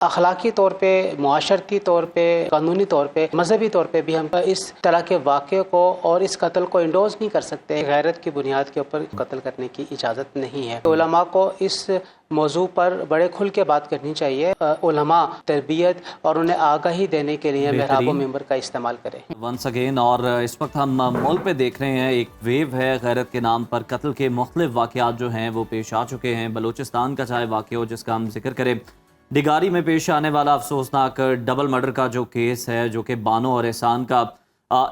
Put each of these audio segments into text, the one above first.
اخلاقی طور پہ، معاشرتی طور پہ، قانونی طور پہ، مذہبی طور پہ بھی ہم اس طرح کے واقعے کو اور اس قتل کو انڈوز نہیں کر سکتے۔ غیرت کی بنیاد کے اوپر قتل کرنے کی اجازت نہیں ہے۔ علماء کو اس موضوع پر بڑے کھل کے بات کرنی چاہیے۔ علماء تربیت اور انہیں آگاہی دینے کے لیے محراب و منبر کا استعمال کریں۔ ونس اگین، اور اس وقت ہم ملک پہ دیکھ رہے ہیں ایک ویو ہے غیرت کے نام پر قتل کے مختلف واقعات جو ہیں وہ پیش آ چکے ہیں۔ بلوچستان کا چاہے واقعہ ہو جس کا ہم ذکر کریں، ڈگاری میں پیش آنے والا افسوسناک ڈبل مرڈر کا جو کیس ہے، جو کہ بانو اور احسان کا،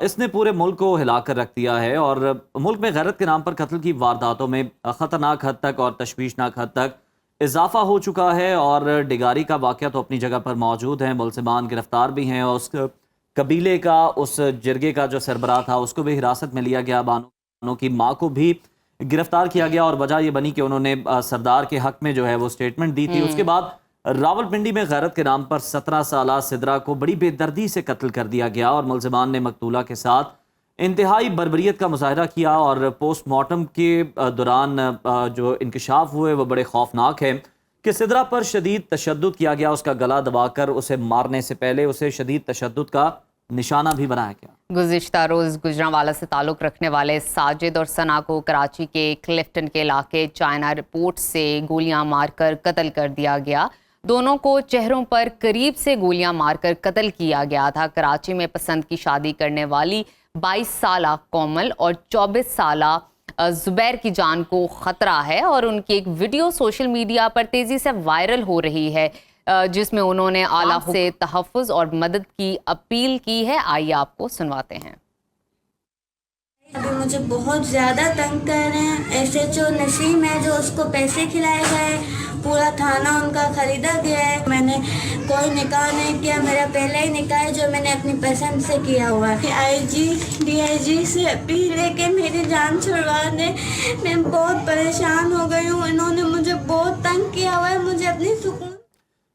اس نے پورے ملک کو ہلا کر رکھ دیا ہے، اور ملک میں غیرت کے نام پر قتل کی وارداتوں میں خطرناک حد تک اور تشویشناک حد تک اضافہ ہو چکا ہے۔ اور ڈگاری کا واقعہ تو اپنی جگہ پر موجود ہے، ملزمان گرفتار بھی ہیں، اور اس قبیلے کا، اس جرگے کا جو سربراہ تھا اس کو بھی حراست میں لیا گیا، بانو کی ماں کو بھی گرفتار کیا گیا، اور وجہ یہ بنی کہ انہوں نے سردار کے حق میں جو ہے وہ سٹیٹمنٹ دی تھی۔ اس کے بعد راولپنڈی میں غیرت کے نام پر 17 سالہ سدرا کو بڑی بے دردی سے قتل کر دیا گیا، اور ملزمان نے مقتولہ کے ساتھ انتہائی بربریت کا مظاہرہ کیا، اور پوسٹ مارٹم کے دوران جو انکشاف ہوئے وہ بڑے خوفناک ہیں کہ سدرا پر شدید تشدد کیا گیا، اس کا گلا دبا کر اسے مارنے سے پہلے اسے شدید تشدد کا نشانہ بھی بنایا گیا۔ گزشتہ روز گجرانوالہ سے تعلق رکھنے والے ساجد اور ثنا کو کراچی کے کلفٹن کے علاقے چائنا ایئرپورٹ سے گولیاں مار کر قتل کر دیا گیا۔ دونوں کو چہروں پر قریب سے گولیاں مار کر قتل کیا گیا تھا۔ کراچی میں پسند کی شادی کرنے والی 22 سالہ کومل اور 24 سالہ زبیر کی جان کو خطرہ ہے، اور ان کی ایک ویڈیو سوشل میڈیا پر تیزی سے وائرل ہو رہی ہے، جس میں انہوں نے اعلیٰ سے تحفظ اور مدد کی اپیل کی ہے۔ آئیے آپ کو سنواتے ہیں۔ ابھی مجھے بہت زیادہ تنگ کر رہے ہیں۔ ایسے جو نسیم ہے جو اس کو پیسے کھلائے گئے، پورا تھانہ ان کا خریدا گیا ہے۔ میں نے کوئی نکاح نہیں کیا، میرا پہلا ہی نکاح ہے جو میں نے اپنی پسند سے کیا ہوا ہے۔ آئی جی ڈی آئی جی سے اپیل ہے کہ میری جان چھڑوا دیں، میں بہت پریشان ہو گئی ہوں، انہوں نے مجھے بہت تنگ کیا ہوا ہے، مجھے اپنی سکون۔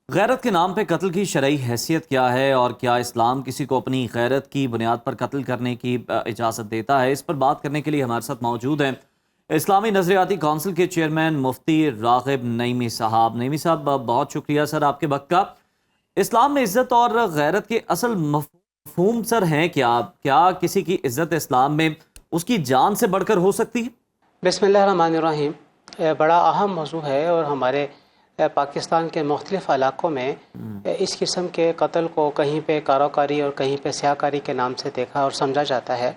غیرت کے نام پہ قتل کی شرعی حیثیت کیا ہے، اور کیا اسلام کسی کو اپنی غیرت کی بنیاد پر قتل کرنے کی اجازت دیتا ہے؟ اس پر بات کرنے کے لیے ہمارے ساتھ موجود ہیں اسلامی نظریاتی کونسل کے چیئرمین مفتی راغب نعیمی صاحب۔ نعیمی صاحب، بہت شکریہ سر آپ کے وقت کا۔ اسلام میں عزت اور غیرت کے اصل مفہوم سر ہیں کیا کسی کی عزت اسلام میں اس کی جان سے بڑھ کر ہو سکتی ہے؟ بسم اللہ الرحمن الرحیم۔ بڑا اہم موضوع ہے، اور ہمارے پاکستان کے مختلف علاقوں میں اس قسم کے قتل کو کہیں پہ کاروکاری اور کہیں پہ سیاہکاری کے نام سے دیکھا اور سمجھا جاتا ہے۔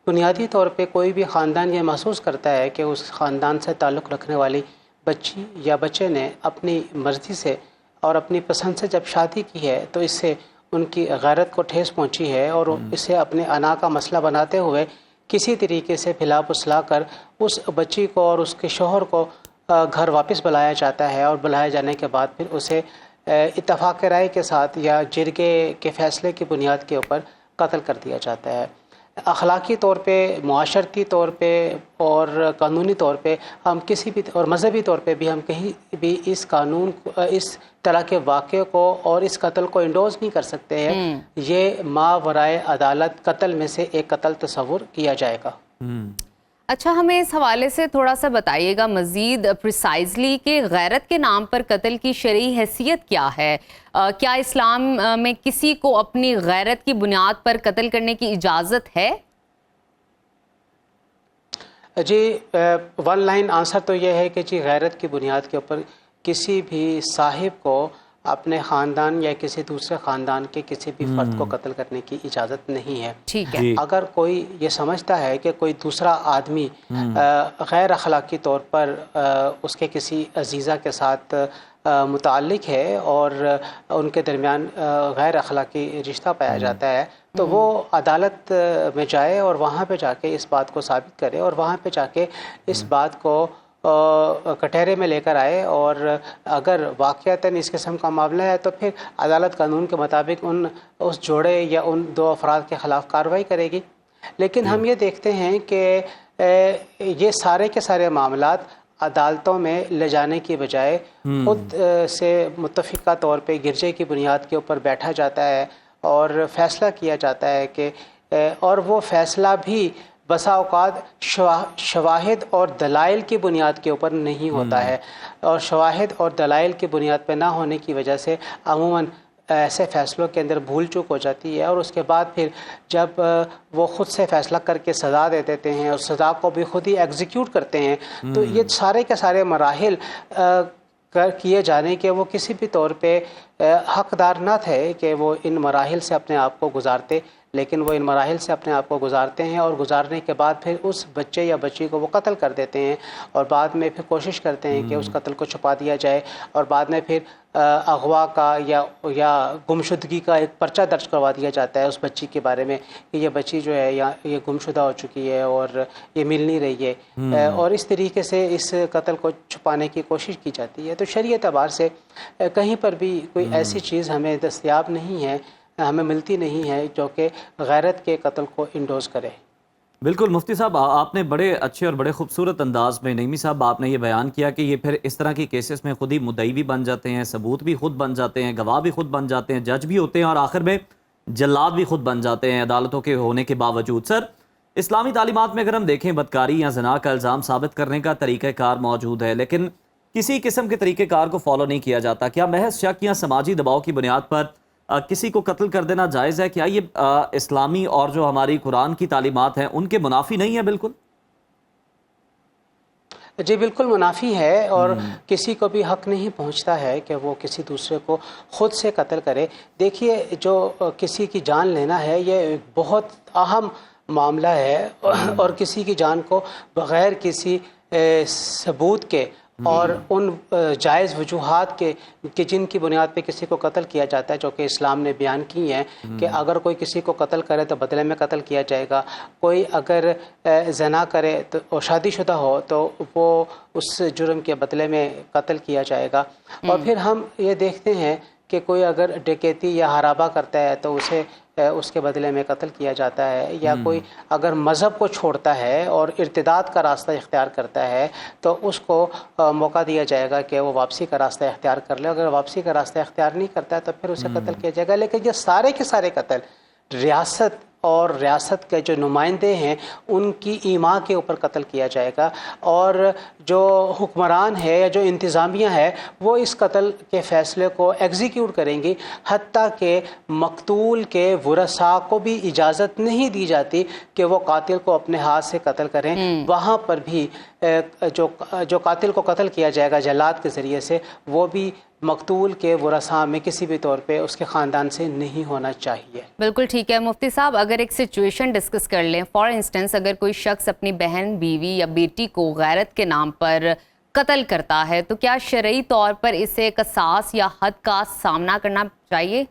بنیادی طور پہ کوئی بھی خاندان یہ محسوس کرتا ہے کہ اس خاندان سے تعلق رکھنے والی بچی یا بچے نے اپنی مرضی سے اور اپنی پسند سے جب شادی کی ہے تو اس سے ان کی غیرت کو ٹھیس پہنچی ہے، اور اسے اپنے انا کا مسئلہ بناتے ہوئے کسی طریقے سے پھلا پسلا کر اس بچی کو اور اس کے شوہر کو گھر واپس بلایا جاتا ہے، اور بلائے جانے کے بعد پھر اسے اتفاق رائے کے ساتھ یا جرگے کے فیصلے کی بنیاد کے اوپر قتل کر دیا جاتا ہے۔ اخلاقی طور پہ، معاشرتی طور پہ اور قانونی طور پہ ہم کسی بھی اور مذہبی طور پہ بھی ہم کہیں بھی اس قانون اس طرح کے واقعے کو اور اس قتل کو انڈوز نہیں کر سکتے ہیں۔ یہ ماورائے عدالت قتل میں سے ایک قتل تصور کیا جائے گا۔ اچھا، ہمیں اس حوالے سے تھوڑا سا بتائیے گا مزید پریسائزلی کہ غیرت کے نام پر قتل کی شرعی حیثیت کیا ہے؟ کیا اسلام میں کسی کو اپنی غیرت کی بنیاد پر قتل کرنے کی اجازت ہے؟ جی، ون لائن آنسر تو یہ ہے کہ جی غیرت کی بنیاد کے اوپر کسی بھی صاحب کو اپنے خاندان یا کسی دوسرے خاندان کے کسی بھی فرد کو قتل کرنے کی اجازت نہیں ہے۔ ٹھیک ہے۔ اگر کوئی یہ سمجھتا ہے کہ کوئی دوسرا آدمی غیر اخلاقی طور پر اس کے کسی عزیزہ کے ساتھ متعلق ہے اور ان کے درمیان غیر اخلاقی رشتہ پایا جاتا ہے، تو وہ عدالت میں جائے اور وہاں پہ جا کے اس بات کو ثابت کرے، اور وہاں پہ جا کے اس بات کو کٹہرے میں لے کر آئے، اور اگر واقعتاً اس قسم کا معاملہ ہے تو پھر عدالت قانون کے مطابق اس جوڑے یا ان دو افراد کے خلاف کارروائی کرے گی۔ لیکن ہم یہ دیکھتے ہیں کہ یہ سارے کے سارے معاملات عدالتوں میں لے جانے کی بجائے خود سے متفقہ طور پہ گرجے کی بنیاد کے اوپر بیٹھا جاتا ہے اور فیصلہ کیا جاتا ہے کہ اور وہ فیصلہ بھی بسا اوقات شواہد اور دلائل کی بنیاد کے اوپر نہیں ہوتا ہے، اور شواہد اور دلائل کی بنیاد پہ نہ ہونے کی وجہ سے عموماً ایسے فیصلوں کے اندر بھول چوک ہو جاتی ہے، اور اس کے بعد پھر جب وہ خود سے فیصلہ کر کے سزا دے دیتے ہیں اور سزا کو بھی خود ہی ایگزیکیوٹ کرتے ہیں، تو یہ سارے کے سارے مراحل کیے جانے کے وہ کسی بھی طور پہ حقدار نہ تھے کہ وہ ان مراحل سے اپنے آپ کو گزارتے، لیکن وہ ان مراحل سے اپنے آپ کو گزارتے ہیں، اور گزارنے کے بعد پھر اس بچے یا بچی کو وہ قتل کر دیتے ہیں، اور بعد میں پھر کوشش کرتے ہیں کہ اس قتل کو چھپا دیا جائے، اور بعد میں پھر اغوا کا یا گمشدگی کا ایک پرچہ درج کروا دیا جاتا ہے اس بچی کے بارے میں کہ یہ بچی جو ہے یا یہ گمشدہ ہو چکی ہے اور یہ مل نہیں رہی ہے، اور اس طریقے سے اس قتل کو چھپانے کی کوشش کی جاتی ہے۔ تو شرعی اعتبار سے کہیں پر بھی کوئی ایسی چیز ہمیں دستیاب نہیں ہے، ہمیں ملتی نہیں ہے جو کہ غیرت کے قتل کو انڈوز کرے۔ بالکل مفتی صاحب، آپ نے بڑے اچھے اور بڑے خوبصورت انداز میں، نعیمی صاحب آپ نے یہ بیان کیا کہ یہ پھر اس طرح کی کیسز میں خود ہی مدعی بھی بن جاتے ہیں، ثبوت بھی خود بن جاتے ہیں، گواہ بھی خود بن جاتے ہیں، جج بھی ہوتے ہیں، اور آخر میں جلاد بھی خود بن جاتے ہیں عدالتوں کے ہونے کے باوجود۔ سر، اسلامی تعلیمات میں اگر ہم دیکھیں بدکاری یا زنا کا الزام ثابت کرنے کا طریقہ کار موجود ہے، لیکن کسی قسم کے طریقہ کار کو فالو نہیں کیا جاتا۔ کیا محض شک یا سماجی دباؤ کی بنیاد پر کسی کو قتل کر دینا جائز ہے؟ کیا یہ اسلامی اور جو ہماری قرآن کی تعلیمات ہیں ان کے منافی نہیں ہے؟ بالکل جی بالکل منافی ہے، اور کسی کو بھی حق نہیں پہنچتا ہے کہ وہ کسی دوسرے کو خود سے قتل کرے۔ دیکھیے، جو کسی کی جان لینا ہے یہ ایک بہت اہم معاملہ ہے، اور کسی کی جان کو بغیر کسی ثبوت کے اور ان جائز وجوہات کے جن کی بنیاد پہ کسی کو قتل کیا جاتا ہے، جو کہ اسلام نے بیان کی ہیں کہ اگر کوئی کسی کو قتل کرے تو بدلے میں قتل کیا جائے گا، کوئی اگر زنا کرے تو شادی شدہ ہو تو وہ اس جرم کے بدلے میں قتل کیا جائے گا، اور پھر ہم یہ دیکھتے ہیں کہ کوئی اگر ڈکیتی یا ہرابہ کرتا ہے تو اسے اس کے بدلے میں قتل کیا جاتا ہے، یا کوئی اگر مذہب کو چھوڑتا ہے اور ارتداد کا راستہ اختیار کرتا ہے تو اس کو موقع دیا جائے گا کہ وہ واپسی کا راستہ اختیار کر لے، اگر واپسی کا راستہ اختیار نہیں کرتا ہے تو پھر اسے قتل کیا جائے گا۔ لیکن یہ سارے کے سارے قتل ریاست اور ریاست کے جو نمائندے ہیں ان کی ایما کے اوپر قتل کیا جائے گا، اور جو حکمران ہے یا جو انتظامیہ ہے وہ اس قتل کے فیصلے کو ایگزیکیوٹ کریں گی، حتیٰ کہ مقتول کے ورثاء کو بھی اجازت نہیں دی جاتی کہ وہ قاتل کو اپنے ہاتھ سے قتل کریں۔ وہاں پر بھی جو قاتل کو قتل کیا جائے گا جلاد کے ذریعے سے، وہ بھی مقتول کے ورثاء میں کسی بھی طور پہ اس کے خاندان سے نہیں ہونا چاہیے۔ بالکل ٹھیک ہے مفتی صاحب، اگر ایک سچویشن ڈسکس کر لیں، فار انسٹنس اگر کوئی شخص اپنی بہن، بیوی یا بیٹی کو غیرت کے نام پر قتل کرتا ہے تو کیا شرعی طور پر اسے قصاص یا حد کا سامنا کرنا چاہیے؟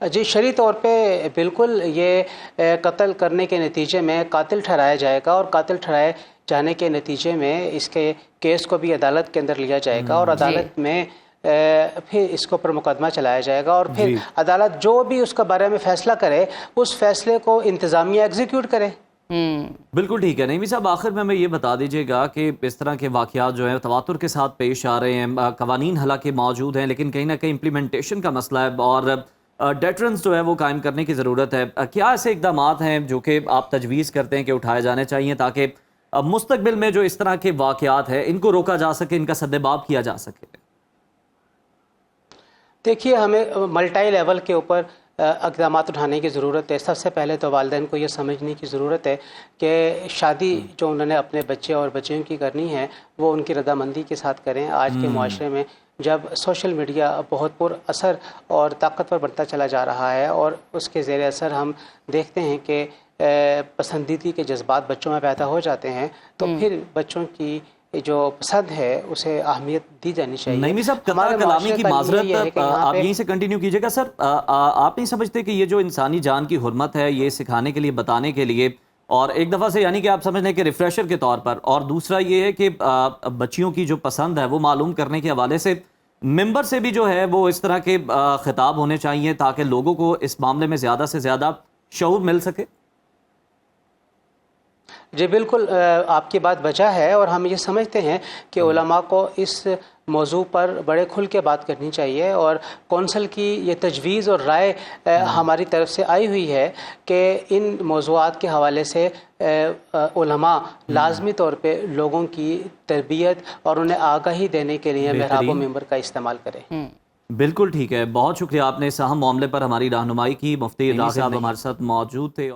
جی شرعی طور پہ بالکل یہ قتل کرنے کے نتیجے میں قاتل ٹھہرایا جائے گا، اور قاتل ٹھہرائے جانے کے نتیجے میں اس کے کیس کو بھی عدالت کے اندر لیا جائے گا، اور عدالت میں پھر اس کے اوپر مقدمہ چلایا جائے گا، اور پھر عدالت جو بھی اس کے بارے میں فیصلہ کرے اس فیصلے کو انتظامیہ ایگزیکیوٹ کرے۔ بالکل ٹھیک ہے۔ نعیمی صاحب، آخر میں ہمیں یہ بتا دیجیے گا کہ اس طرح کے واقعات جو ہیں تواتر کے ساتھ پیش آ رہے ہیں، قوانین حالانکہ موجود ہیں لیکن کہیں نہ کہیں امپلیمنٹیشن کا مسئلہ ہے، اور ڈیٹرنس جو ہے وہ قائم کرنے کی ضرورت ہے۔ کیا ایسے اقدامات ہیں جو کہ آپ تجویز کرتے ہیں کہ اٹھائے جانے چاہیے تاکہ مستقبل میں جو اس طرح کے واقعات ہیں ان کو روکا جا سکے، ان کا سدباب کیا جا سکے؟ دیکھیے، ہمیں ملٹائی لیول کے اوپر اقدامات اٹھانے کی ضرورت ہے۔ سب سے پہلے تو والدین کو یہ سمجھنے کی ضرورت ہے کہ شادی جو انہوں نے اپنے بچے اور بچیوں کی کرنی ہے وہ ان کی رضامندی کے ساتھ کریں۔ آج کے معاشرے میں جب سوشل میڈیا بہت پر اثر اور طاقتور بنتا چلا جا رہا ہے، اور اس کے زیر اثر ہم دیکھتے ہیں کہ پسندیدگی کے جذبات بچوں میں پیدا ہو جاتے ہیں، تو پھر بچوں کی جو پسند ہے اسے اہمیت دی جانی چاہیے۔ نعیمی صاحب، قطع کلامی کی معذرت، آپ یہیں سے کنٹینیو کیجئے گا۔ سر، آپ نہیں سمجھتے کہ یہ جو انسانی جان کی حرمت ہے یہ سکھانے کے لیے، بتانے کے لیے، اور ایک دفعہ سے یعنی کہ آپ سمجھنے کے ریفریشر کے طور پر، اور دوسرا یہ ہے کہ بچیوں کی جو پسند ہے وہ معلوم کرنے کے حوالے سے ممبر سے بھی جو ہے وہ اس طرح کے خطاب ہونے چاہیے تاکہ لوگوں کو اس معاملے میں زیادہ سے زیادہ شعور مل سکے؟ جی بالکل، آپ کی بات بجا ہے، اور ہم یہ سمجھتے ہیں کہ علماء کو اس موضوع پر بڑے کھل کے بات کرنی چاہیے، اور کونسل کی یہ تجویز اور رائے ہماری طرف سے آئی ہوئی ہے کہ ان موضوعات کے حوالے سے علماء لازمی طور پہ لوگوں کی تربیت اور انہیں آگاہی دینے کے لیے محراب و ممبر کا استعمال کریں۔ بالکل ٹھیک ہے، بہت شکریہ، آپ نے اس اہم معاملے پر ہماری رہنمائی کی۔ مفتی راغب صاحب ہمارے ساتھ موجود تھے۔